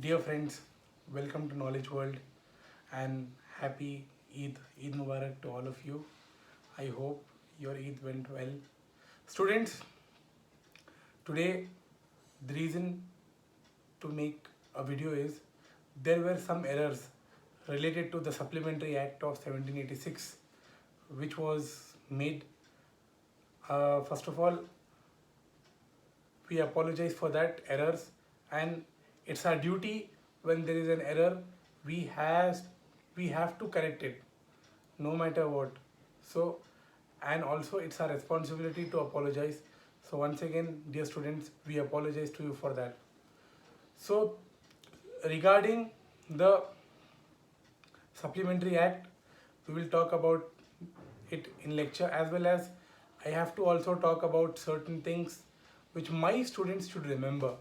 Dear friends, welcome to Knowledge World and happy Eid Mubarak to all of you. I hope your Eid went well. Students, today the reason to make a video is there were some errors related to the Supplementary Act of 1786 which was made. First of all, we apologize for that errors, and it's our duty when there is an error we have to correct it no matter what. So, and also it's our responsibility to apologize. So once again, dear students, we apologize to you for that. So regarding the Supplementary Act, we will talk about it in lecture, as well as I have to also talk about certain things which my students should remember.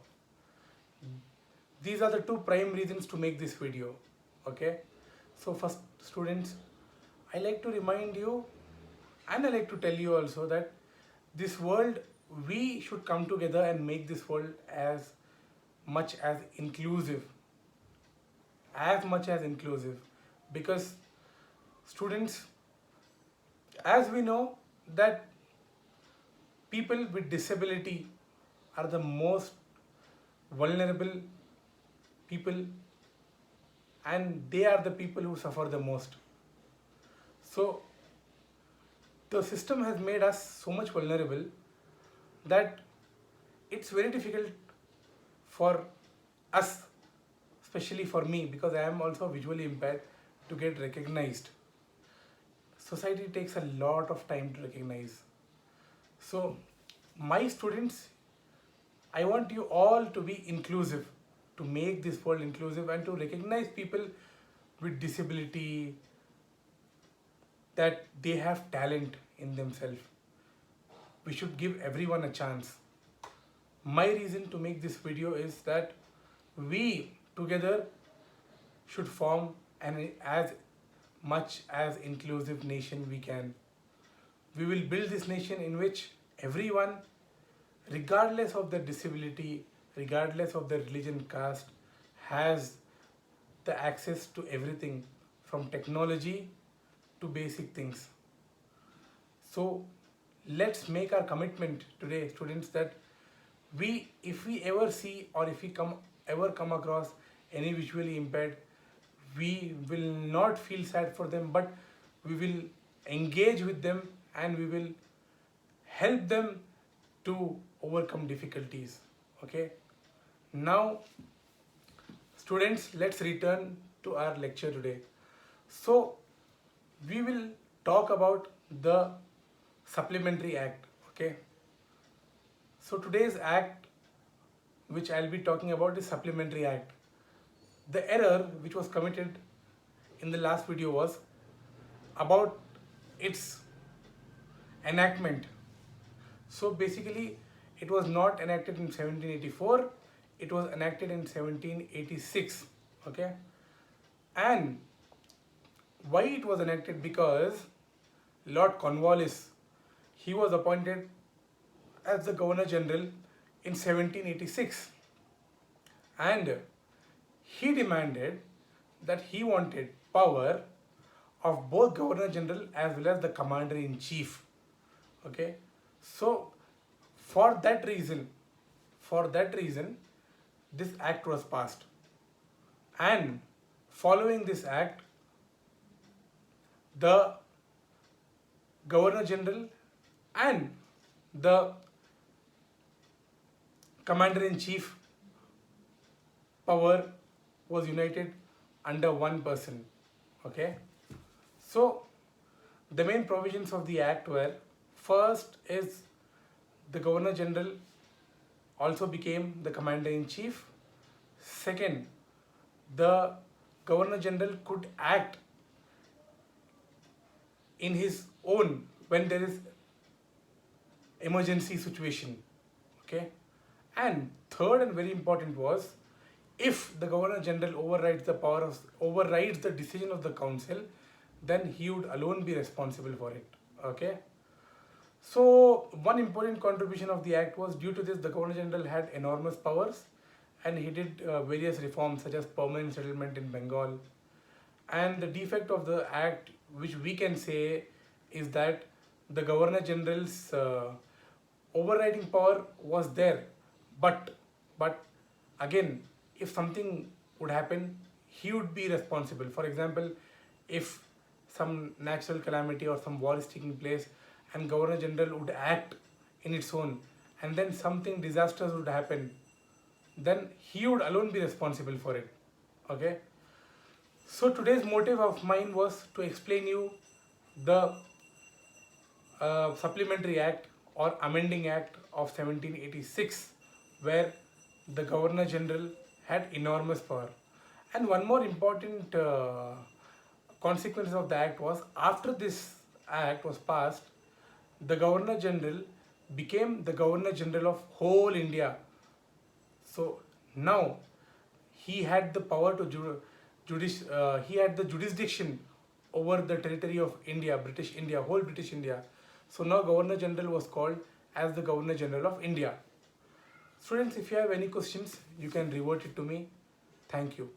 These are the two prime reasons to make this video. Okay, so first, students, I like to remind you and I like to tell you also that this world, we should come together and make this world as much as inclusive, because students, as we know that people with disability are the most vulnerable people, and they are the people who suffer the most. So the system has made us so much vulnerable that it's very difficult for us, especially for me, because I am also visually impaired, to get recognized. Society takes a lot of time to recognize. So my students, I want you all to be inclusive, to make this world inclusive and to recognize people with disability, that they have talent in themselves. We should give everyone a chance. My reason to make this video is that we together should form an as much as inclusive nation we can. We will build this nation in which everyone, regardless of their disability, regardless of their religion, caste, has the access to everything from technology to basic things. So let's make our commitment today, students, that if we ever see or if we ever come across any visually impaired, we will not feel sad for them, but we will engage with them and we will help them to overcome difficulties. Okay, now students, let's return to our lecture today. So we will talk about the Supplementary Act. Okay, so today's act which I'll be talking about is Supplementary Act. The error which was committed in the last video was about its enactment. So basically, it was not enacted in 1784, it was enacted in 1786. Okay, and why it was enacted? Because Lord Cornwallis, he was appointed as the Governor General in 1786, and he demanded that he wanted power of both Governor General as well as the Commander in Chief. Okay, so for that reason, this act was passed, and following this act, the Governor General and the Commander in Chief power was united under one person. Okay, so the main provisions of the act were: first is the Governor General also became the Commander in Chief. Second, the Governor General could act in his own when there is emergency situation. Okay, and third and very important was, if the Governor General overrides the decision of the council, then he would alone be responsible for it. Okay, so one important contribution of the act was, due to this, the Governor General had enormous powers, and he did various reforms such as permanent settlement in Bengal. And the defect of the act, which we can say, is that the Governor General's overriding power was there, but but again, if something would happen, he would be responsible. For example, if some natural calamity or some war is taking place, and Governor General would act in its own, and then something disastrous would happen, then he would alone be responsible for it. Okay. So today's motive of mine was to explain you the supplementary act or amending act of 1786, where the Governor General had enormous power. And one more important consequence of the act was, after this act was passed, the Governor General became the Governor General of whole India. So now he had the power to he had the jurisdiction over the territory of India, British India, whole British India. So now Governor General was called as the Governor General of India. Students, if you have any questions, you can revert it to me. Thank you.